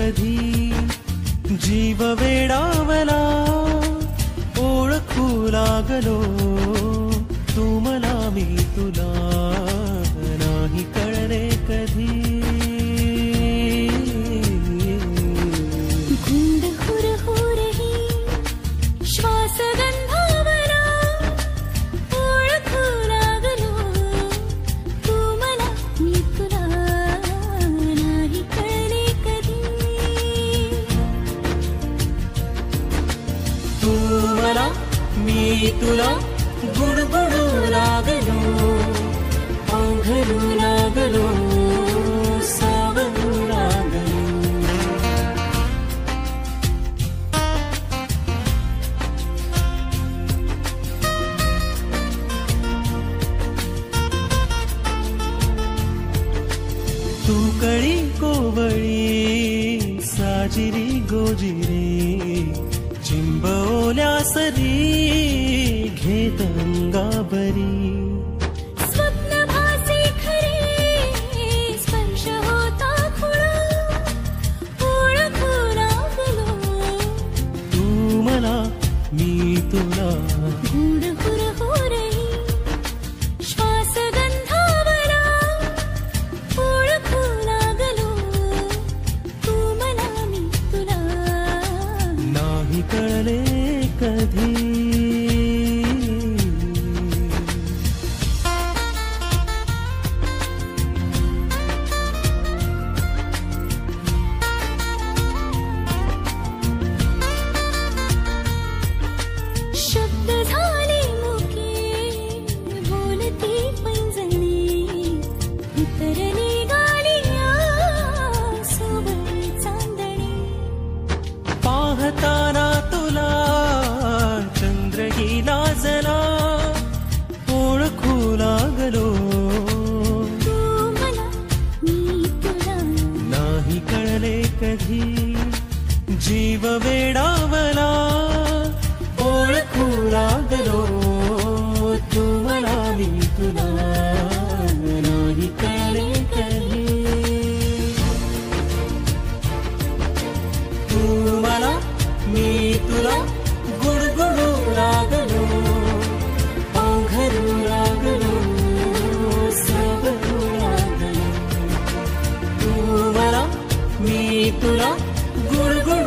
कधी जीव वेडावला ओळखू लागलो तू मला मी तुला नाही कळले कधी गुंड हुर हुरही श्वास गंधावला ओळखू लागलो तू मला मी तुला नाही कळले कधी तू मला मी तुला गुणगुणू लागलो पांघरू लागलो सावरू लागलो तू कळी कोवळी साजिरी गोजिरी चिंबवल्या सरी घेत अंगाबरी स्वप्न भासी खरे स्पर्श होता खुळा ओळखू लागलो तू मला मी तुला गुंड हुर हुरही श्वास गंधावला ओळखू लागलो तू मला मी तुला नाही कळले कधी शब्द झाले मुके बोलती पैंजणी उतरली गालिया सोबळी चांदणी पाहताना तुला चंद्रही लाजला ओळखू लागलो तू मला मी तुला नाही कळले कधी जीव वेडावला ओळखू लागलो तू मला मी तुला नाही कळले कधी तू मला मी तुला